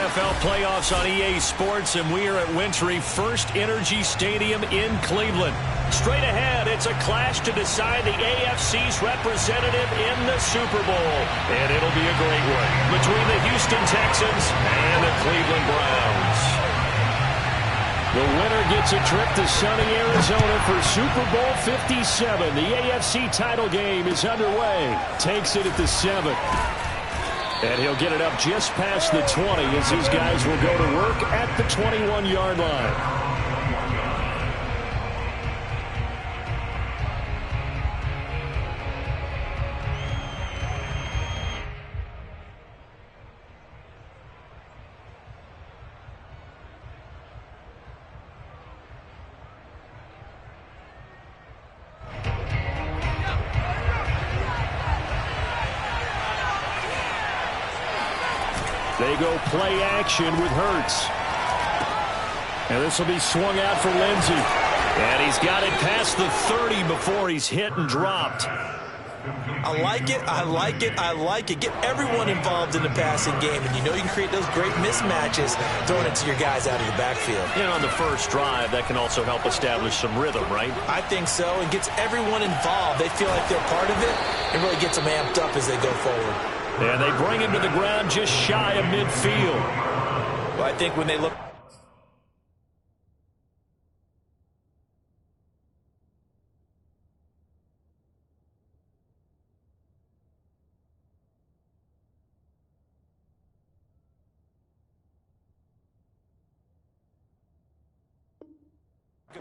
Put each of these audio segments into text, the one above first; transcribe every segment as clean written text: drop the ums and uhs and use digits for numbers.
NFL playoffs on EA Sports, and we are at Wintry First Energy Stadium in Cleveland. Straight ahead, it's a clash to decide the AFC's representative in the Super Bowl. And it'll be a great one between the Houston Texans and the Cleveland Browns. The winner gets a trip to sunny Arizona for Super Bowl 57. The AFC title game is underway. Takes it at the 7. And he'll get it up just past the 20 as these guys will go to work at the 21-yard line. They go play action with Hurts. And this will be swung out for Lindsey. And he's got it past the 30 before he's hit and dropped. I like it, I like it, I like it. Get everyone involved in the passing game, and you know you can create those great mismatches throwing it to your guys out of the backfield. And on the first drive, that can also help establish some rhythm, right? I think so. It gets everyone involved. They feel like they're part of it. It really gets them amped up as they go forward. And they bring him to the ground just shy of midfield. Well, I think when they look...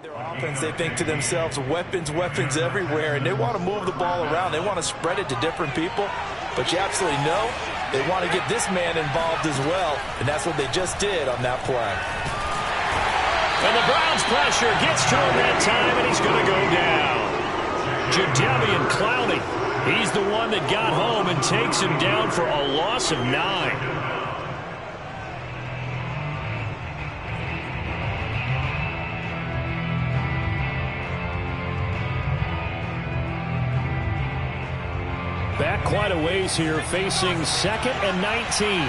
their offense, they think to themselves, weapons, weapons everywhere, and they want to move the ball around. They want to spread it to different people. But you absolutely know they want to get this man involved as well, and that's what they just did on that play. And the Browns pressure gets to him that time, and he's going to go down. Jadeveon Clowney, he's the one that got home and takes him down for a loss of 9. Back quite a ways here, facing 2nd and 19.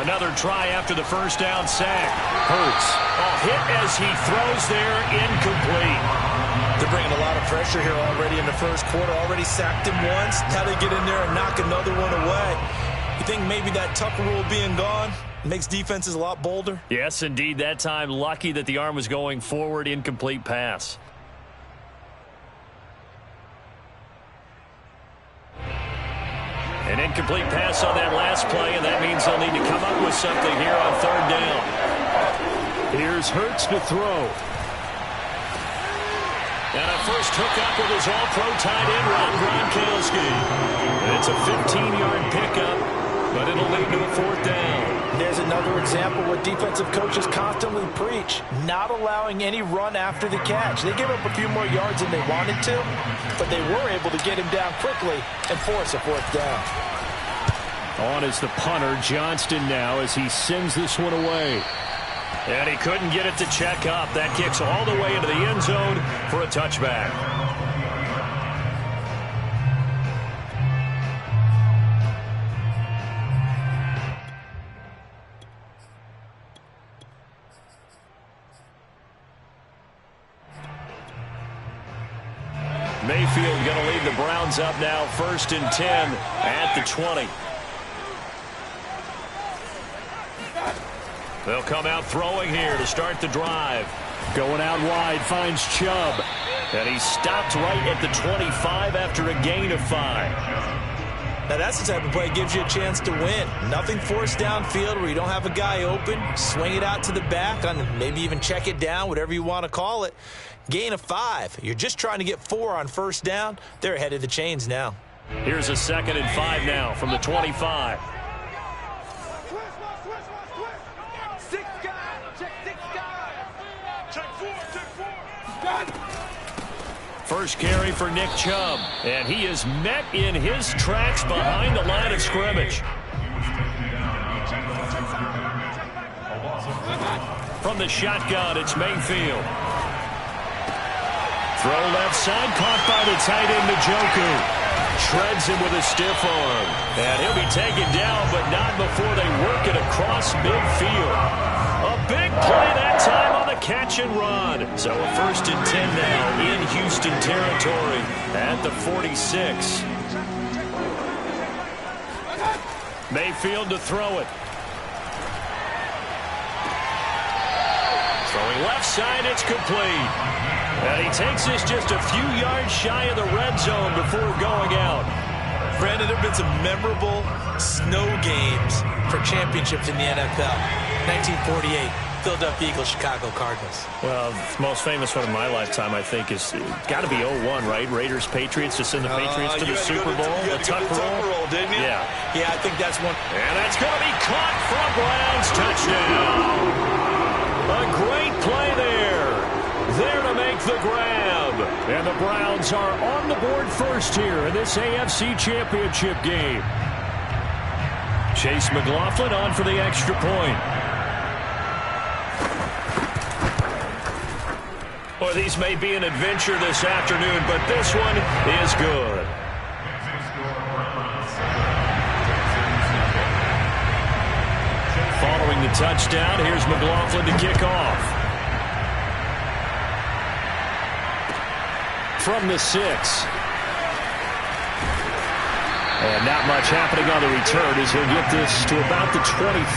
Another try after the first down sack. Hurts. A hit as he throws there, incomplete. They're bringing a lot of pressure here already in the first quarter. Already sacked him once. Now they get in there and knock another one away. You think maybe that Tucker rule being gone makes defenses a lot bolder? Yes, indeed. That time, lucky that the arm was going forward, incomplete pass. An incomplete pass on that last play, and that means they'll need to come up with something here on 3rd down. Here's Hurts to throw. And a first hookup with his all-pro tight end, Rob Gronkowski. It's a 15-yard pickup, but it'll lead to a 4th down. There's another example what defensive coaches constantly preach, not allowing any run after the catch. They gave up a few more yards than they wanted to, but they were able to get him down quickly and force a 4th down. On is the punter, Johnston, now, as he sends this one away. And he couldn't get it to check up. That kicks all the way into the end zone for a touchback. Mayfield going to lead the Browns up now, 1st and 10 at the 20. They'll come out throwing here to start the drive. Going out wide, finds Chubb. And he stopped right at the 25 after a gain of 5. Now that's the type of play that gives you a chance to win. Nothing forced downfield where you don't have a guy open. Swing it out to the back, maybe even check it down, whatever you want to call it. Gain of 5. You're just trying to get 4 on 1st down. They're ahead of the chains now. Here's a 2nd and 5 now from the 25. First carry for Nick Chubb, and he is met in his tracks behind the line of scrimmage. From the shotgun, it's Mayfield. Throw left side, caught by the tight end, Njoku. Shreds him with a stiff arm. And he'll be taken down, but not before they work it across midfield. A big play that time on the catch and run. So a 1st and 10 now in Houston territory at the 46. Mayfield to throw it. Throwing left side, it's complete. And he takes this just a few yards shy of the red zone before going out. Brandon, there have been some memorable snow games for championships in the NFL. 1948, Philadelphia Eagles, Chicago Cardinals. Well, the most famous one of my lifetime, I think, is got to be 01, right? Raiders, Patriots, to send the Patriots to the Super Bowl. The Tuck roll, didn't you? Yeah. Yeah, I think that's one. And that's going to be caught for a Browns touchdown. A great play there. There to make the grab. And the Browns are on the board first here in this AFC Championship game. Chase McLaughlin on for the extra point. Well, these may be an adventure this afternoon, but this one is good. Following the touchdown, here's McLaughlin to kick off. From the 6. And not much happening on the return as he'll get this to about the 23.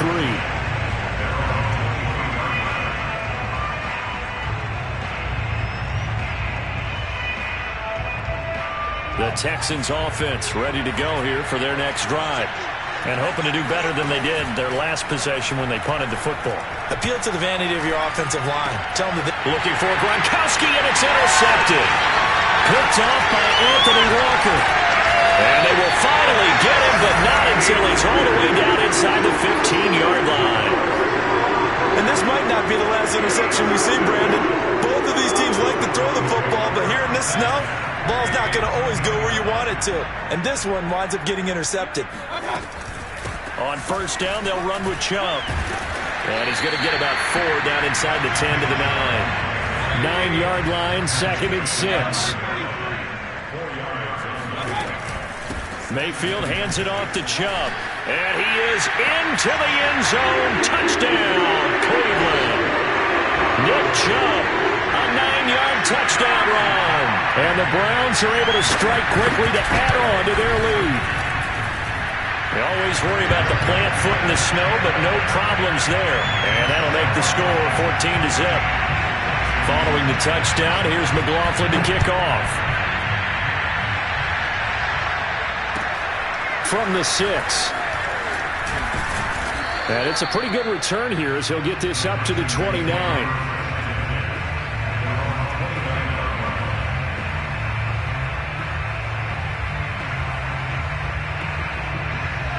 The Texans offense ready to go here for their next drive. And hoping to do better than they did their last possession when they punted the football. Appeal to the vanity of your offensive line. Tell them that looking for Gronkowski, and it's intercepted. Picked off by Anthony Walker. And they will finally get him, but not until he's all the way down inside the 15-yard line. And this might not be the last interception we see, Brandon. Both of these teams like to throw the football, but here in this snow, ball's not going to always go where you want it to. And this one winds up getting intercepted. On 1st down, they'll run with Chubb. And he's going to get about 4 down inside the 10 to the 9. 9-yard line, 2nd and 6. Mayfield hands it off to Chubb. And he is into the end zone. Touchdown, Cleveland. Nick Chubb, a 9-yard touchdown run. And the Browns are able to strike quickly to add on to their lead. They always worry about the plant foot in the snow, but no problems there. And that'll make the score 14-0. Following the touchdown, here's McLaughlin to kick off. From the 6. And it's a pretty good return here as he'll get this up to the 29.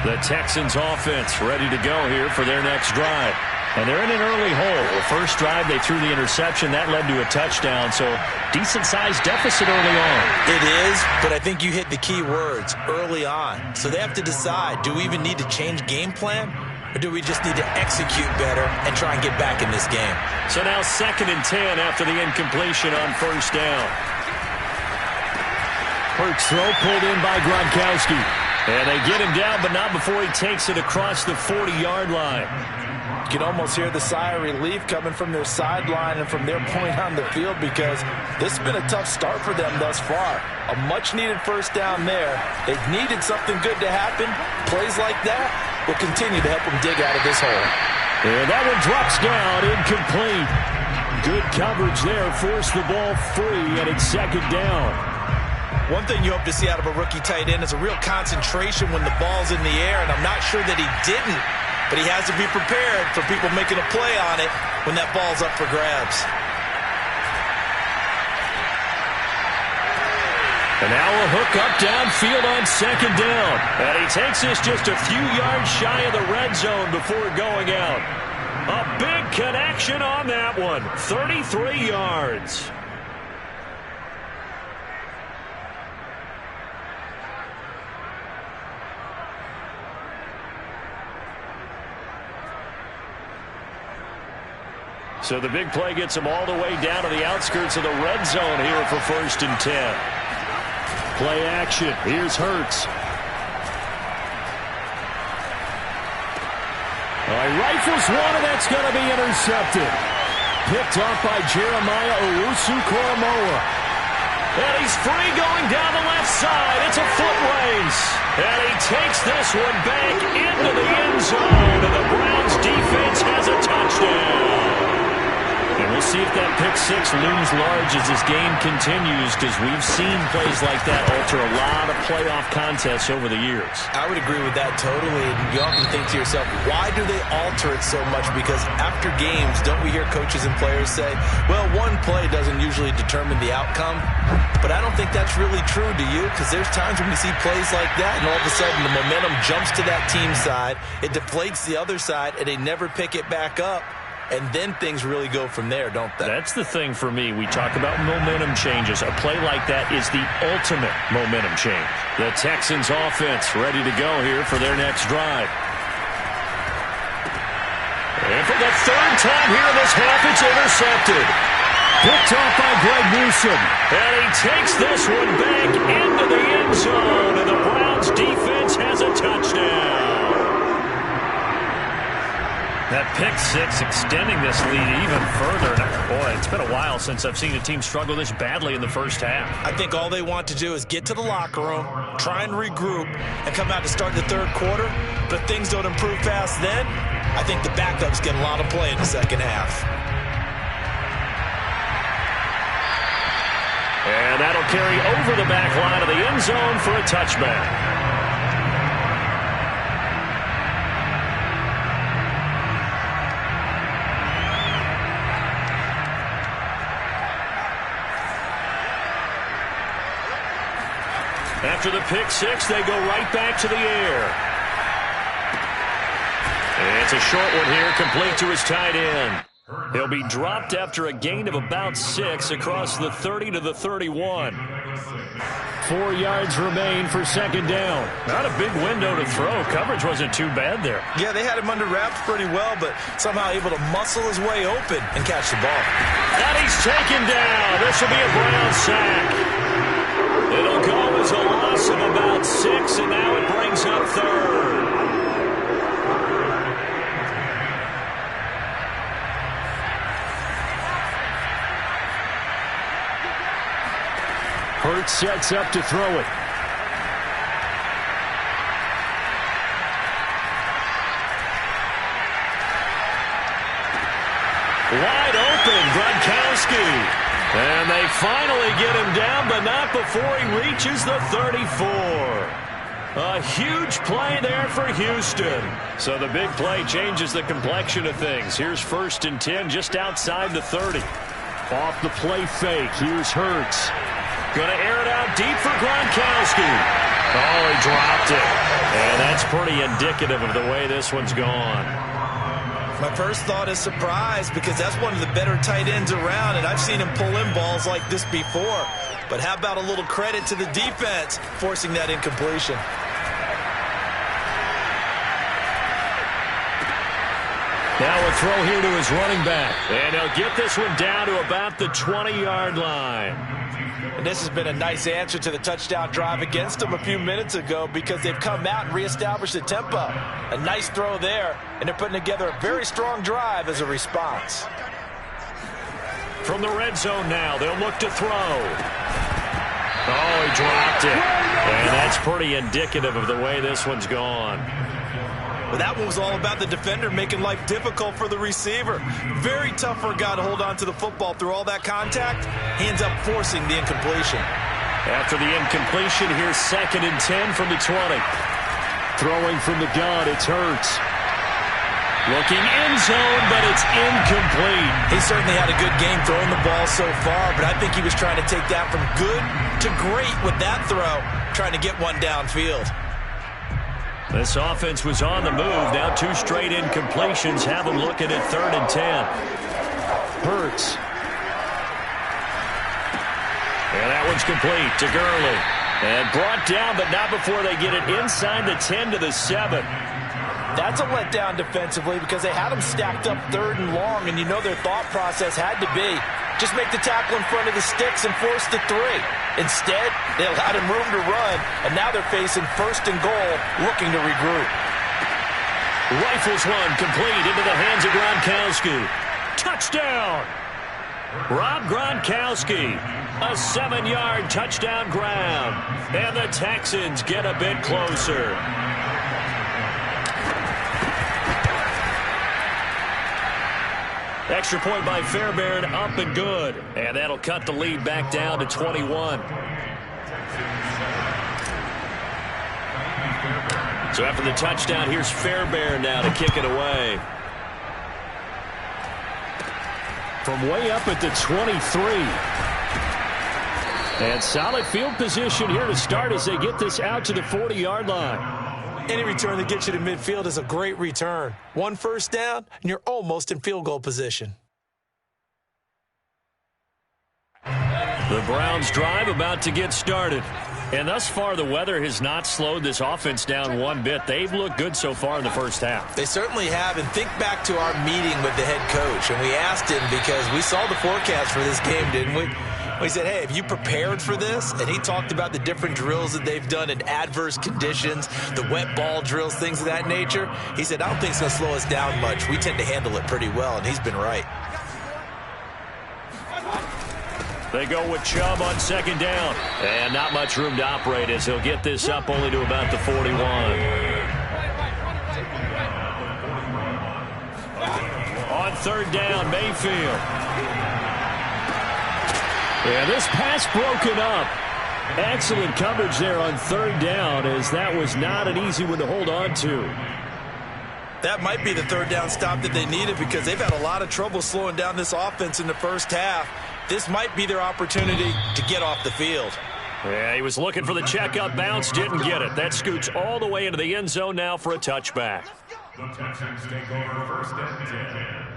The Texans offense ready to go here for their next drive. And they're in an early hole. The first drive, they threw the interception. That led to a touchdown, so decent-sized deficit early on. It is, but I think you hit the key words, early on. So they have to decide, do we even need to change game plan? Or do we just need to execute better and try and get back in this game? So now 2nd and 10 after the incompletion on 1st down. Hurts throw pulled in by Gronkowski. And they get him down, but not before he takes it across the 40-yard line. You can almost hear the sigh of relief coming from their sideline and from their point on the field because this has been a tough start for them thus far. A much-needed 1st down there. They've needed something good to happen. Plays like that will continue to help them dig out of this hole. And that one drops down, incomplete. Good coverage there, forced the ball free, and it's 2nd down. One thing you hope to see out of a rookie tight end is a real concentration when the ball's in the air, and I'm not sure that he didn't, but he has to be prepared for people making a play on it when that ball's up for grabs. And now a hook up downfield on 2nd down. And he takes this just a few yards shy of the red zone before going out. A big connection on that one. 33 yards. So the big play gets him all the way down to the outskirts of the red zone here for 1st and 10. Play action. Here's Hurts. Rifles one, and that's going to be intercepted. Picked off by Jeremiah Owusu-Koramoah. And he's free going down the left side. It's a foot race. And he takes this one back into the end zone. And the Browns defense has a touchdown. And we'll see if that pick six looms large as this game continues, because we've seen plays like that alter a lot of playoff contests over the years. I would agree with that totally. And you often think to yourself, why do they alter it so much? Because after games, don't we hear coaches and players say, well, one play doesn't usually determine the outcome? But I don't think that's really true, do you? Because there's times when we see plays like that, and all of a sudden the momentum jumps to that team side, it deflates the other side, and they never pick it back up. And then things really go from there, don't they? That's the thing for me. We talk about momentum changes. A play like that is the ultimate momentum change. The Texans offense ready to go here for their next drive. And for the third time here in this half, it's intercepted. Picked off by Greg Newsome. And he takes this one back into the end zone. And the Browns defense has a touchdown. That pick six extending this lead even further. Boy, it's been a while since I've seen a team struggle this badly in the first half. I think all they want to do is get to the locker room, try and regroup, and come out to start the third quarter. But if things don't improve fast then, I think the backups get a lot of play in the second half. And that'll carry over the back line of the end zone for a touchback. After the pick six, they go right back to the air. And it's a short one here, complete to his tight end. He'll be dropped after a gain of about 6 across the 30 to the 31. 4 yards remain for second down. Not a big window to throw. Coverage wasn't too bad there. Yeah, they had him under wraps pretty well, but somehow able to muscle his way open and catch the ball. And he's taken down. This will be a Brown sack. It'll go as a loss of about 6, and now it brings up third. Hurts sets up to throw it. Wide open, Gronkowski. And they finally get him down, but not before he reaches the 34. A huge play there for Houston. So the big play changes the complexion of things. Here's 1st and 10 just outside the 30. Off the play fake, here's Hurts. Going to air it out deep for Gronkowski. Oh, he dropped it. And that's pretty indicative of the way this one's gone. My first thought is surprise, because that's one of the better tight ends around, and I've seen him pull in balls like this before. But how about a little credit to the defense forcing that incompletion? Now a throw here to his running back. And he'll get this one down to about the 20-yard line. And this has been a nice answer to the touchdown drive against them a few minutes ago, because they've come out and reestablished the tempo. A nice throw there, and they're putting together a very strong drive as a response. From the red zone now, they'll look to throw. Oh, he dropped it. And that's pretty indicative of the way this one's gone. But that one was all about the defender making life difficult for the receiver. Very tough for a guy to hold on to the football through all that contact. He ends up forcing the incompletion. After the incompletion, here's 2nd and 10 from the 20. Throwing from the gun, it's Hurts. Looking end zone, but it's incomplete. He certainly had a good game throwing the ball so far, but I think he was trying to take that from good to great with that throw, trying to get one downfield. This offense was on the move. Now 2 straight incompletions have them looking at 3rd and 10. Hurts. And that one's complete to Gurley. And brought down, but not before they get it inside the 10 to the 7. That's a letdown defensively because they had them stacked up third and long, and you know their thought process had to be just make the tackle in front of the sticks and force the three. Instead, they allowed him room to run, and now they're facing first and goal, looking to regroup. Rifles one complete into the hands of Gronkowski. Touchdown! Rob Gronkowski, a 7-yard touchdown grab. And the Texans get a bit closer. Extra point by Fairbairn, up and good. And that'll cut the lead back down to 21. So after the touchdown, here's Fairbairn now to kick it away. From way up at the 23. And solid field position here to start as they get this out to the 40-yard line. Any return that gets you to midfield is a great return. One first down, and you're almost in field goal position. The Browns drive about to get started. And thus far, the weather has not slowed this offense down one bit. They've looked good so far in the first half. They certainly have. And think back to our meeting with the head coach. And we asked him because we saw the forecast for this game, didn't we? We said, hey, have you prepared for this? And he talked about the different drills that they've done in adverse conditions, the wet ball drills, things of that nature. He said, I don't think it's going to slow us down much. We tend to handle it pretty well, and he's been right. They go with Chubb on second down. And not much room to operate as he'll get this up only to about the 41. On third down, Mayfield. Yeah, this pass broken up. Excellent coverage there on third down as that was not an easy one to hold on to. That might be the third down stop that they needed because they've had a lot of trouble slowing down this offense in the first half. This might be their opportunity to get off the field. Yeah, he was looking for the checkup bounce, didn't get it. That scoots all the way into the end zone now for a touchback. The Texans take over first and 10.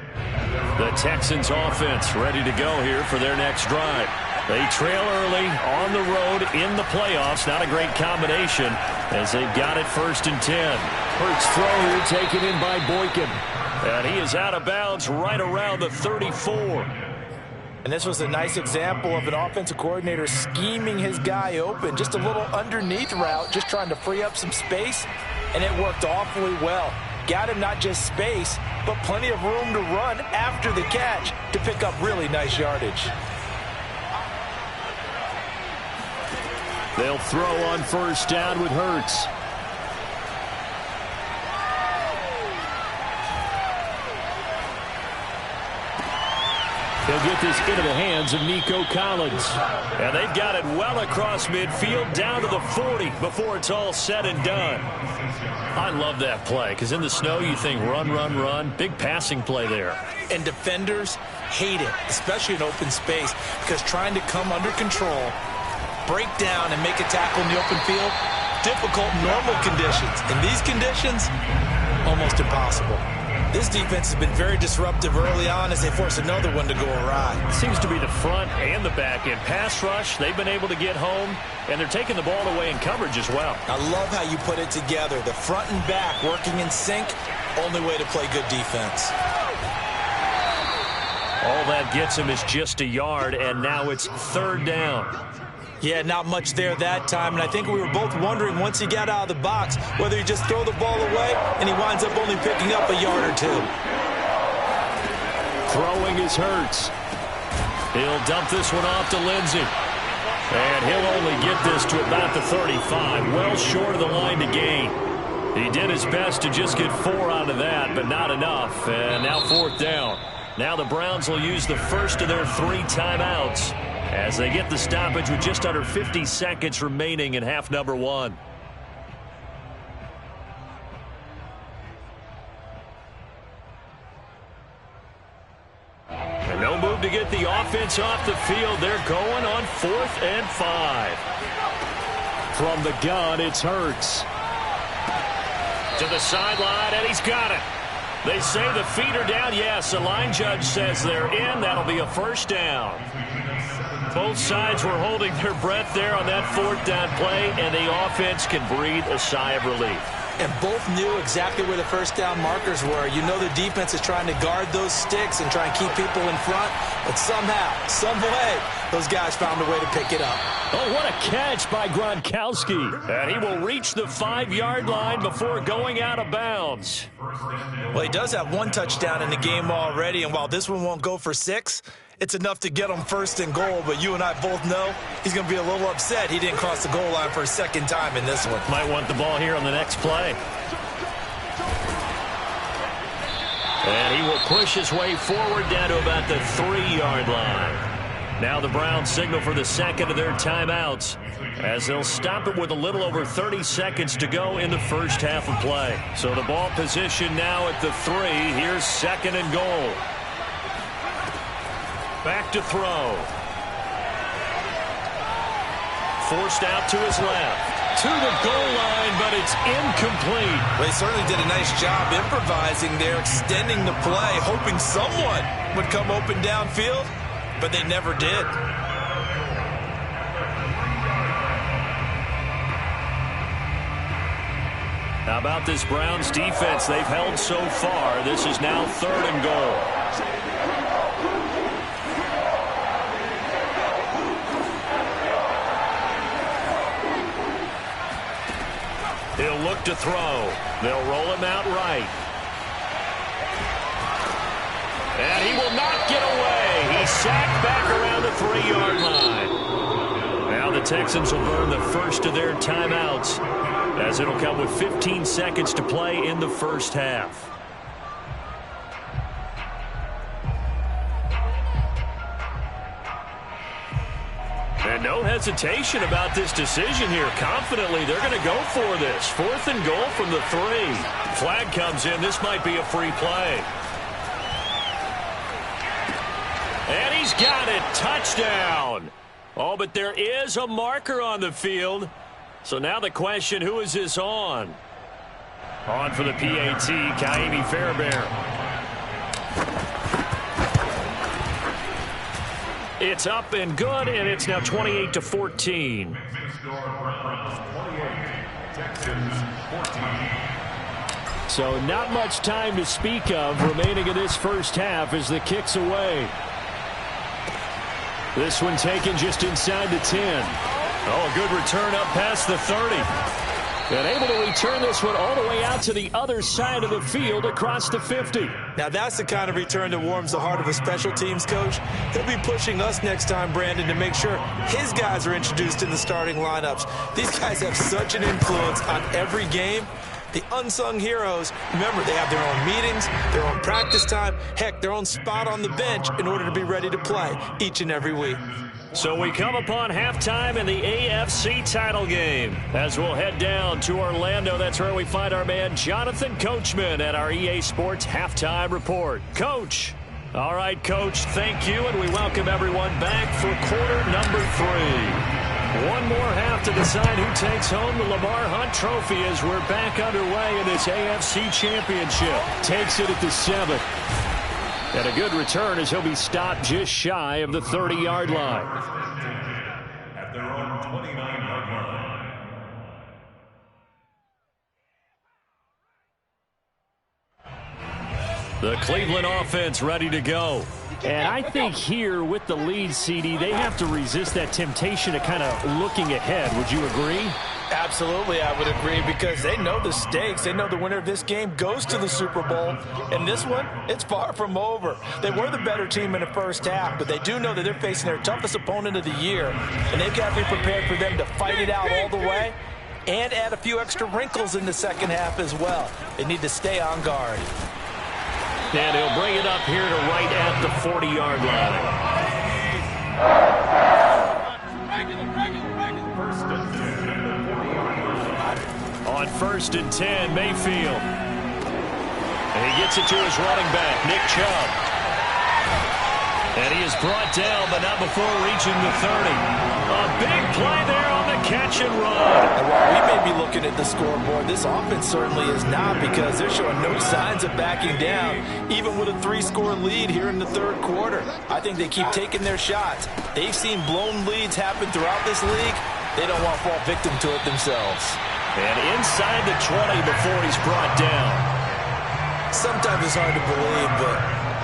The Texans offense ready to go here for their next drive. They trail early on the road in the playoffs. Not a great combination as they've got it first and 10. Hurts throw here taken in by Boykin. And he is out of bounds right around the 34. And this was a nice example of an offensive coordinator scheming his guy open. Just a little underneath route, just trying to free up some space. And it worked awfully well. Got him not just space, but plenty of room to run after the catch to pick up really nice yardage. They'll throw on first down with Hurts. He'll get this into the hands of Nico Collins. And they've got it well across midfield down to the 40 before it's all said and done. I love that play because in the snow you think run, run, run. Big passing play there. And defenders hate it, especially in open space, because trying to come under control, break down, and make a tackle in the open field, difficult in normal conditions. In these conditions, almost impossible. This defense has been very disruptive early on as they force another one to go awry. Seems to be the front and the back end. Pass rush, they've been able to get home, and they're taking the ball away in coverage as well. I love how you put it together. The front and back working in sync, only way to play good defense. All that gets him is just a yard, and now it's third down. Yeah, not much there that time, and I think we were both wondering once he got out of the box whether he just throw the ball away and he winds up only picking up a yard or two. Throwing is Hurts. He'll dump this one off to Lindsey. And he'll only get this to about the 35, well short of the line to gain. He did his best to just get 4 out of that, but not enough. And now fourth down. Now the Browns will use the first of their 3 timeouts as they get the stoppage with just under 50 seconds remaining in half number 1. And no move to get the offense off the field. They're going on 4th and 5. From the gun, it's Hurts. To the sideline, and he's got it. They say the feet are down. Yes, the line judge says they're in. That'll be a first down. Both sides were holding their breath there on that 4th down play, and the offense can breathe a sigh of relief. And both knew exactly where the first down markers were. You know the defense is trying to guard those sticks and try and keep people in front. But somehow, some way, those guys found a way to pick it up. Oh, what a catch by Gronkowski. And he will reach the 5-yard line before going out of bounds. Well, he does have one touchdown in the game already, and while this one won't go for 6, it's enough to get him first and goal. But you and I both know he's going to be a little upset he didn't cross the goal line for a second time in this one. Might want the ball here on the next play. And he will push his way forward down to about the 3-yard line. Now the Browns signal for the second of their timeouts as they'll stop it with a little over 30 seconds to go in the first half of play. So the ball position now at the 3. Here's second and goal. Back to throw. Forced out to his left. To the goal line, but it's incomplete. Well, he certainly did a nice job improvising there, extending the play, hoping someone would come open downfield, but they never did. How about this Browns defense they've held so far? This is now third and goal. He'll look to throw. They'll roll him out right. And he will not get away. He's sacked back around the 3-yard line. Now the Texans will burn the first of their timeouts, as it'll come with 15 seconds to play in the first half. And no hesitation about this decision here. Confidently, they're going to go for this. 4th and goal from the 3. Flag comes in. This might be a free play. And he's got it. Touchdown. Oh, but there is a marker on the field. So now the question, who is this on? On for the PAT, Kaimi Fairbairn. It's up and good, and it's now 28-14. So not much time to speak of remaining in this first half as the kick's away. This one taken just inside the 10. Oh, a good return up past the 30. And able to return this one all the way out to the other side of the field across the 50. Now that's the kind of return that warms the heart of a special teams coach. He'll be pushing us next time, Brandon, to make sure his guys are introduced in the starting lineups. These guys have such an influence on every game. The unsung heroes, remember, they have their own meetings, their own practice time, heck, their own spot on the bench in order to be ready to play each and every week. So we come upon halftime in the AFC title game as we'll head down to Orlando. That's where we find our man Jonathan Coachman at our EA Sports Halftime Report. Coach. All right, Coach, thank you, and we welcome everyone back for quarter number 3. One more half to decide who takes home the Lamar Hunt Trophy as we're back underway in this AFC Championship. Takes it at the 7th. And a good return as he'll be stopped just shy of the 30-yard line. At their own 29-yard line. The Cleveland offense ready to go. And I think here with the lead, CD, they have to resist that temptation of kind of looking ahead. Would you agree? Absolutely, I would agree, because they know the stakes. They know the winner of this game goes to the Super Bowl. And this one, it's far from over. They were the better team in the first half, but they do know that they're facing their toughest opponent of the year. And they've got to be prepared for them to fight it out all the way and add a few extra wrinkles in the second half as well. They need to stay on guard. And he'll bring it up here to right at the 40-yard line. On 1st and 10, Mayfield. And he gets it to his running back, Nick Chubb. And he is brought down, but not before reaching the 30. A big play there on the catch and run. And while we may be looking at the scoreboard, this offense certainly is not, because they're showing no signs of backing down, even with a 3-score lead here in the third quarter. I think they keep taking their shots. They've seen blown leads happen throughout this league. They don't want to fall victim to it themselves. And inside the 20 before he's brought down. Sometimes it's hard to believe, but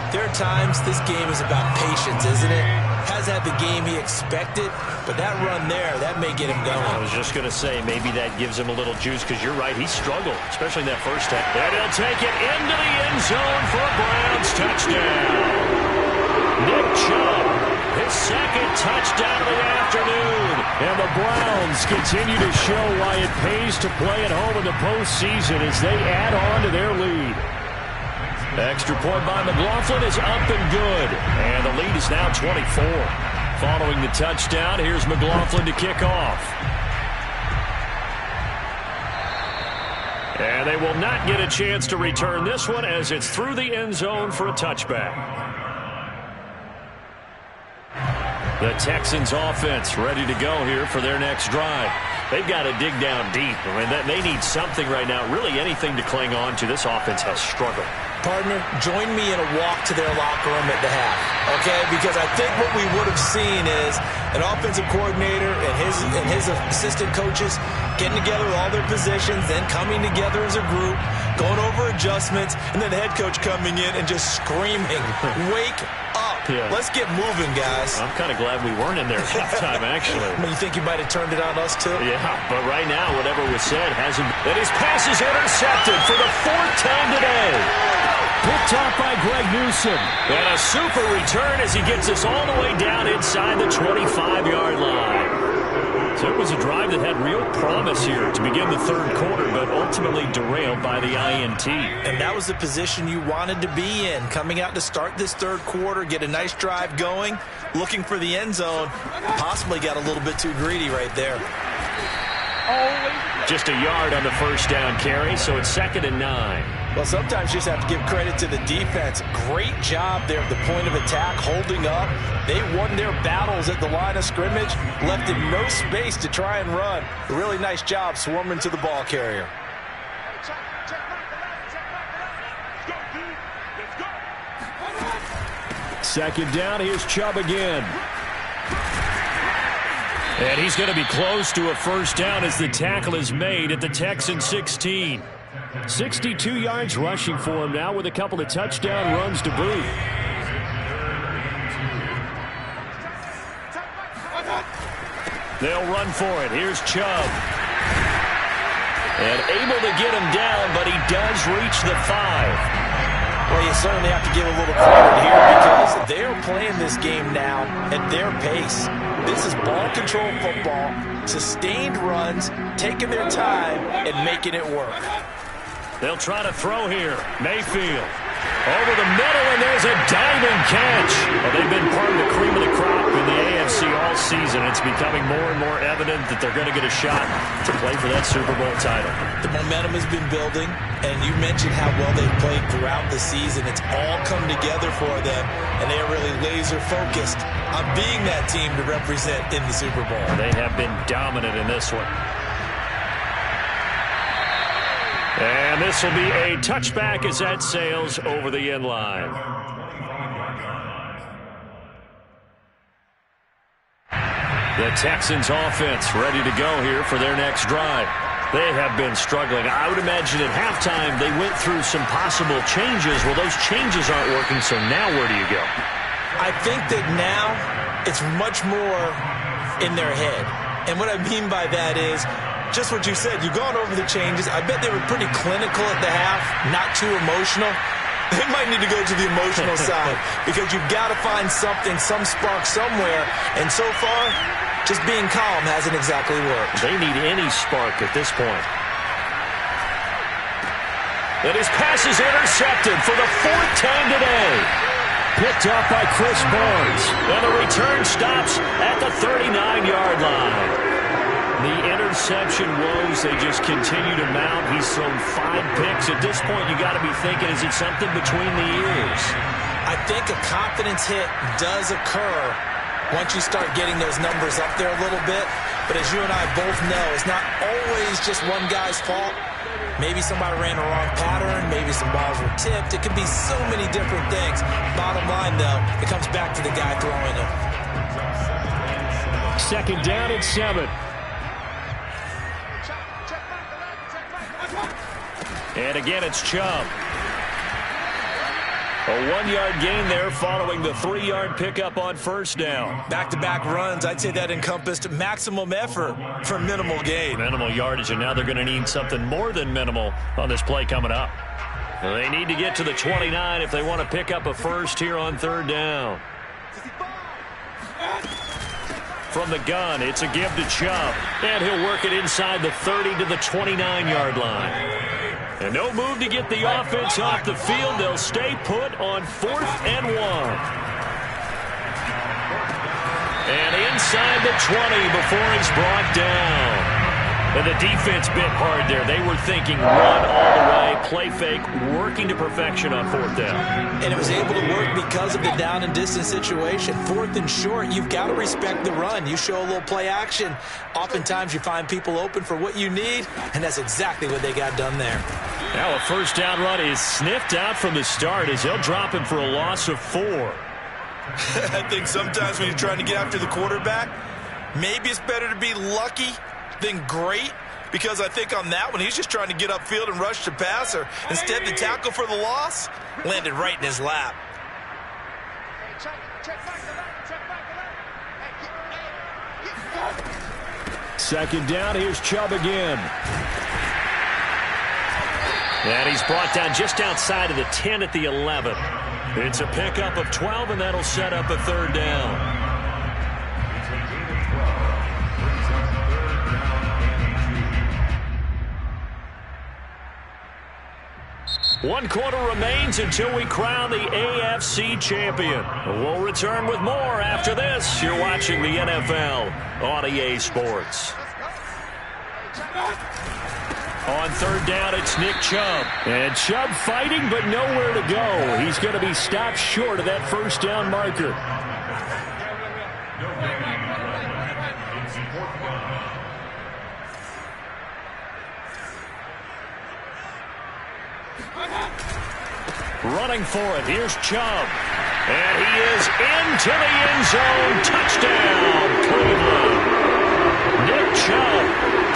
there are times this game is about patience, isn't it? Hasn't had the game he expected, but that run there, that may get him going. I was just going to say, maybe that gives him a little juice, because you're right, he struggled, especially in that first half. And he'll take it into the end zone for a Browns touchdown. Nick Chubb, his second touchdown of the afternoon. And the Browns continue to show why it pays to play at home in the postseason as they add on to their lead. Extra point by McLaughlin is up and good. And the lead is now 24. Following the touchdown, here's McLaughlin to kick off. And they will not get a chance to return this one as it's through the end zone for a touchback. The Texans offense ready to go here for their next drive. They've got to dig down deep. I mean, they need something right now, really anything to cling on to. This offense has struggled. Partner, join me in a walk to their locker room at the half, okay? Because I think what we would have seen is an offensive coordinator and his assistant coaches getting together with all their positions, then coming together as a group, going over adjustments, and then the head coach coming in and just screaming, wake up. Yeah. Let's get moving, guys. I'm kind of glad we weren't in there at halftime, actually. I mean, you think you might have turned it on us, too? Yeah, but right now, whatever was said hasn't. And his pass is intercepted for the fourth time today. Picked off by Greg Newsom. And a super return as he gets us all the way down inside the 25-yard line. So it was a drive that had real promise here to begin the third quarter, but ultimately derailed by the INT. And that was the position you wanted to be in, coming out to start this third quarter, get a nice drive going, looking for the end zone. Possibly got a little bit too greedy right there. Just a yard on the first down carry, so it's 2nd and 9. Well, sometimes you just have to give credit to the defense. Great job there at the point of attack, holding up. They won their battles at the line of scrimmage, left him no space to try and run. A really nice job swarming to the ball carrier. Second down, here's Chubb again. And he's going to be close to a first down as the tackle is made at the Texans 16. 62 yards rushing for him now with a couple of touchdown runs to boot. They'll run for it. Here's Chubb. And able to get him down, but he does reach the 5. Well, you certainly have to give a little credit here because they're playing this game now at their pace. This is ball control football, sustained runs, taking their time, and making it work. They'll try to throw here. Mayfield over the middle, and there's a diving catch. Well, they've been part of the cream of the crop in the AFC all season. It's becoming more and more evident that they're going to get a shot to play for that Super Bowl title. The momentum has been building, and you mentioned how well they've played throughout the season. It's all come together for them, and they are really laser-focused on being that team to represent in the Super Bowl. They have been dominant in this one. And this will be a touchback as that sails over the end line. The Texans offense ready to go here for their next drive. They have been struggling. I would imagine at halftime they went through some possible changes. Well, those changes aren't working, so now where do you go? I think that now it's much more in their head. And what I mean by that is just what you said. You've gone over the changes. I bet they were pretty clinical at the half, not too emotional. They might need to go to the emotional side because you've got to find something, some spark somewhere. And so far, just being calm hasn't exactly worked. They need any spark at this point. And his pass is intercepted for the fourth time today. Picked up by Chris Barnes. And the return stops at the 39-yard line. The interception woes, they just continue to mount. He's thrown 5 picks. At this point, you got to be thinking, is it something between the ears? I think a confidence hit does occur once you start getting those numbers up there a little bit. But as you and I both know, it's not always just one guy's fault. Maybe somebody ran a wrong pattern. Maybe some balls were tipped. It could be so many different things. Bottom line, though, it comes back to the guy throwing them. Second down and 7. And again, it's Chubb. A 1-yard gain there following the 3-yard pickup on first down. Back-to-back runs, I'd say that encompassed maximum effort for minimal gain. Minimal yardage, and now they're going to need something more than minimal on this play coming up. They need to get to the 29 if they want to pick up a first here on third down. From the gun, it's a give to Chubb. And he'll work it inside the 30 to the 29-yard line. And no move to get the offense off the field. They'll stay put on 4th and 1. And inside the 20 before he's brought down. And the defense bit hard there. They were thinking run all the way, play fake, working to perfection on 4th down. And it was able to work because of the down and distance situation. 4th and short, you've got to respect the run. You show a little play action. Oftentimes you find people open for what you need, and that's exactly what they got done there. Now a first down run is sniffed out from the start as they'll drop him for a loss of 4. I think sometimes when you're trying to get after the quarterback, maybe it's better to be lucky than great, because I think on that one he's just trying to get upfield and rush the passer. Instead, the tackle for the loss landed right in his lap. Second down, here's Chubb again. And he's brought down just outside of the 10 at the 11. It's a pickup of 12, and that'll set up a third down. One quarter remains until we crown the AFC champion. We'll return with more after this. You're watching the NFL on EA Sports. On third down, it's Nick Chubb. And Chubb fighting, but nowhere to go. He's going to be stopped short of that first down marker. Running for it, here's Chubb. And he is into the end zone. Touchdown, Cleveland. Nick Chubb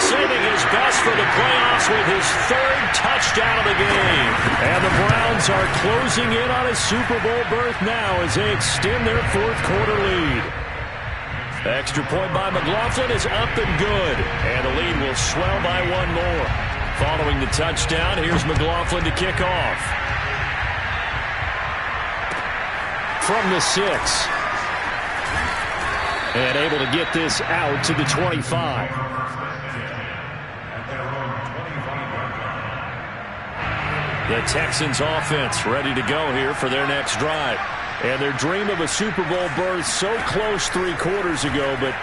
saving his best for the playoffs with his 3rd touchdown of the game. And the Browns are closing in on a Super Bowl berth now as they extend their 4th quarter lead. Extra point by McLaughlin is up and good. And the lead will swell by 1 more. Following the touchdown, here's McLaughlin to kick off. From the 6. And able to get this out to the 25. The Texans offense ready to go here for their next drive. And their dream of a Super Bowl berth so close 3 quarters ago, but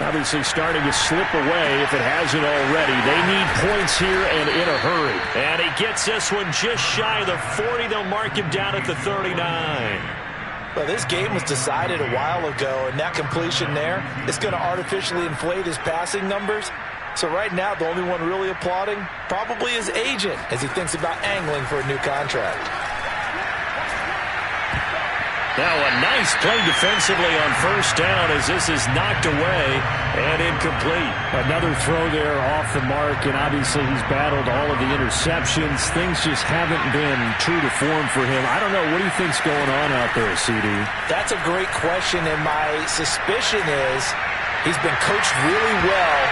obviously starting to slip away if it hasn't already. They need points here and in a hurry. And he gets this one just shy of the 40. They'll mark him down at the 39. Well, this game was decided a while ago, and that completion there is going to artificially inflate his passing numbers. So right now, the only one really applauding probably his agent as he thinks about angling for a new contract. Now a nice play defensively on first down as this is knocked away and incomplete. Another throw there off the mark, and obviously he's battled all of the interceptions. Things just haven't been true to form for him. I don't know. What do you think's going on out there, CD? That's a great question, and my suspicion is he's been coached really well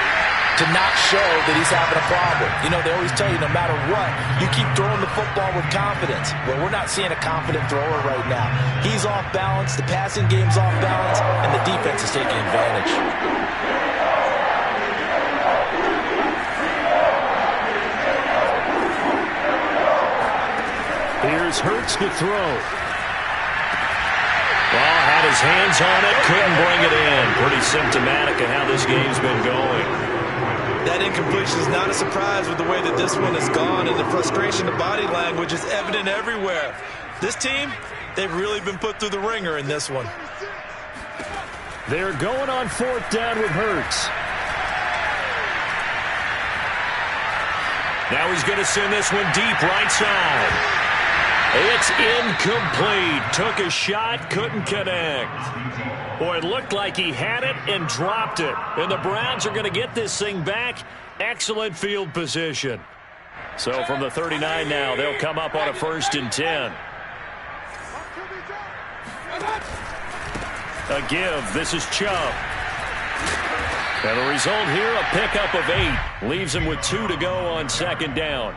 to not show that he's having a problem. You know, they always tell you no matter what, you keep throwing the football with confidence. Well, we're not seeing a confident thrower right now. He's off balance, the passing game's off balance, and the defense is taking advantage. Here's Hurts to throw. Well, had his hands on it, couldn't bring it in. Pretty symptomatic of how this game's been going. That incompletion is not a surprise with the way that this one has gone, and the frustration, the body language is evident everywhere. This team, they've really been put through the ringer in this one. They're going on 4th down with Hurts. Now he's going to send this one deep right side. It's incomplete. Took a shot, couldn't connect. Boy, it looked like he had it and dropped it. And the Browns are going to get this thing back. Excellent field position. So from the 39 now, they'll come up on a 1st and 10. A give. This is Chubb. And the result here, a pickup of 8. Leaves him with 2 to go on 2nd down.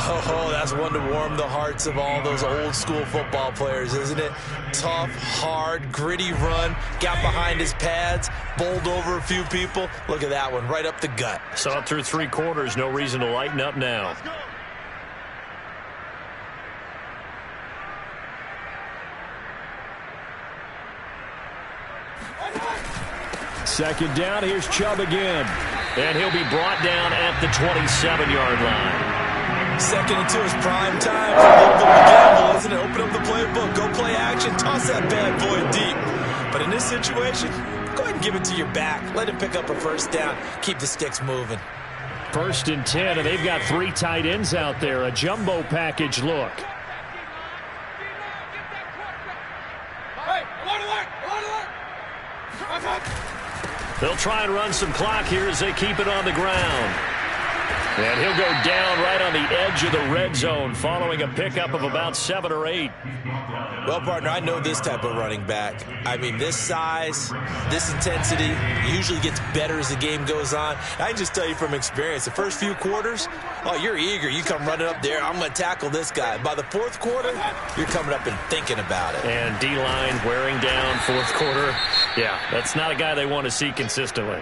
Oh, that's one to warm the hearts of all those old school football players, isn't it? Tough, hard, gritty run. Got behind his pads, bowled over a few people. Look at that one, right up the gut. Saw it through 3 quarters. No reason to lighten up now. Second down, here's Chubb again. And he'll be brought down at the 27-yard line. 2nd and 2 is prime time. A little bit of a gamble, isn't it? Open up the playbook, go play action, toss that bad boy deep. But in this situation, go ahead and give it to your back. Let him pick up a 1st down. Keep the sticks moving. 1st and 10, and they've got 3 tight ends out there. A jumbo package look. They'll try and run some clock here as they keep it on the ground. And he'll go down right on the edge of the red zone following a pickup of about 7 or 8. Well, partner, I know this type of running back. I mean, this size, this intensity usually gets better as the game goes on. I can just tell you from experience, the first few quarters, oh, you're eager. You come running up there, I'm going to tackle this guy. By the 4th quarter, you're coming up and thinking about it. And D-line wearing down 4th quarter. Yeah, that's not a guy they want to see consistently.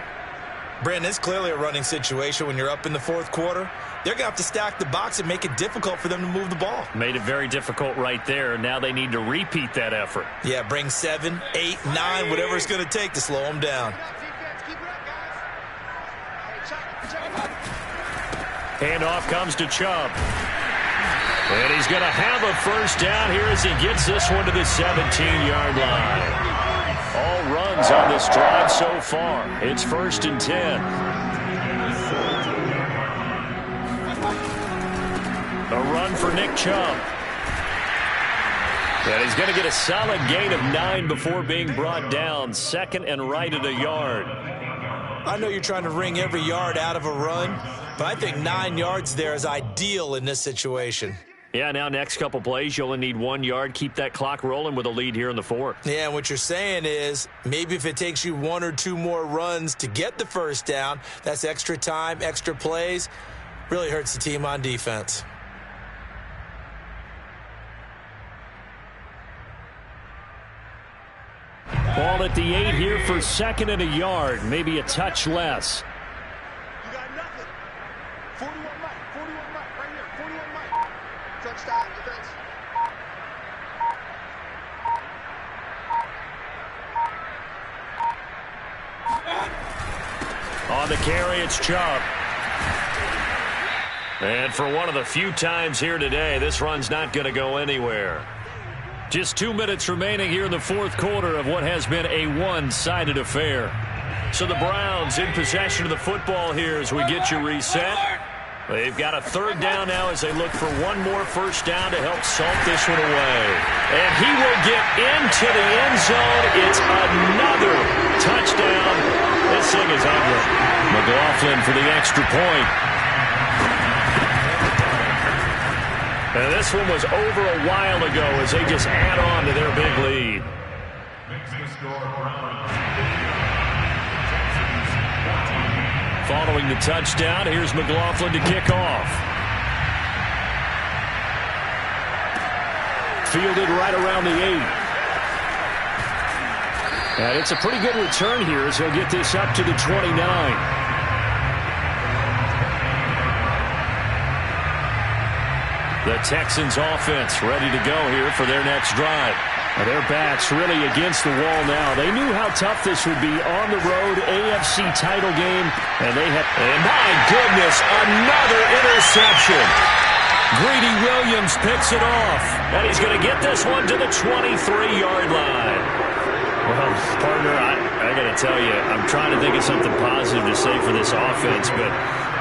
Brandon, it's clearly a running situation when you're up in the 4th quarter. They're going to have to stack the box and make it difficult for them to move the ball. Made it very difficult right there. Now they need to repeat that effort. Yeah, bring 7, 8, 9, whatever it's going to take to slow them down. Handoff comes to Chubb. And he's going to have a 1st down here as he gets this one to the 17-yard line. All runs on this drive so far. It's 1st and 10. A run for Nick Chubb. And he's going to get a solid gain of 9 before being brought down. 2nd and right at a yard. I know you're trying to wring every yard out of a run, but I think 9 yards there is ideal in this situation. Yeah, now next couple plays, you only need 1 yard. Keep that clock rolling with a lead here in the 4th. Yeah, and what you're saying is maybe if it takes you 1 or 2 more runs to get the 1st down, that's extra time, extra plays. Really hurts the team on defense. Ball at the 8 here for 2nd and a yard. Maybe a touch less. You got nothing. 41 Mike, right here, 41 Mike. Touchdown, defense. On the carry, it's Chubb. And for one of the few times here today, this run's not going to go anywhere. Just 2 minutes remaining here in the 4th quarter of what has been a one-sided affair. So the Browns in possession of the football here as we get you reset. They've got a 3rd down now as they look for 1 more 1st down to help salt this one away. And he will get into the end zone. It's another touchdown. This thing is ugly. McLaughlin for the extra point. And this one was over a while ago as they just add on to their big lead. Following the touchdown, here's McLaughlin to kick off. Fielded right around the 8. And it's a pretty good return here as he'll get this up to the 29. The Texans offense ready to go here for their next drive. Their backs really against the wall now. They knew how tough this would be on the road, AFC title game, and they had, and my goodness, another interception. Greedy Williams picks it off, and he's going to get this one to the 23-yard line. Well, partner, I got to tell you, I'm trying to think of something positive to say for this offense, but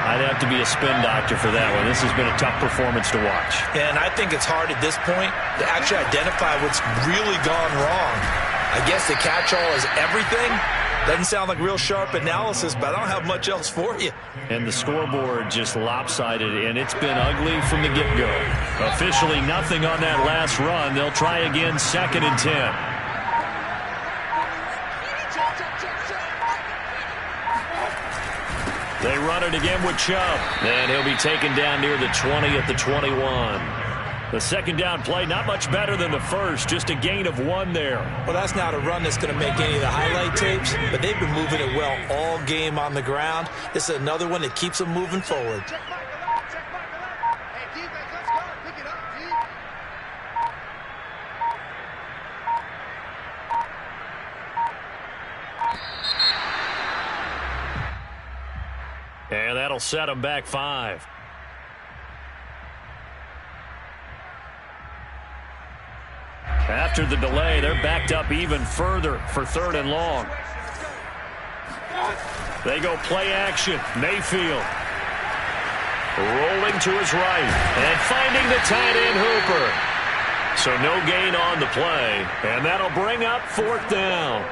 I'd have to be a spin doctor for that one. This has been a tough performance to watch. And I think it's hard at this point to actually identify what's really gone wrong. I guess the catch-all is everything, Doesn't sound like real sharp analysis, but I don't have much else for you. And the scoreboard just lopsided, and it's been ugly from the get-go. Officially nothing on that last run. They'll try again, 2nd and 10. They run it again with Chubb. And he'll be taken down near the 20 at the 21. The second down play, not much better than the first, just a gain of 1 there. Well, that's not a run that's going to make any of the highlight tapes, but they've been moving it well all game on the ground. This is another one that keeps them moving forward. Check Michael out. Hey, defense, let's go. Pick it up, D. And that'll set them back 5. After the delay, they're backed up even further for 3rd and long. They go play action. Mayfield rolling to his right and finding the tight end Hooper. So no gain on the play, and that'll bring up 4th down.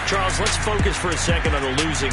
Charles, let's focus for a second on the losing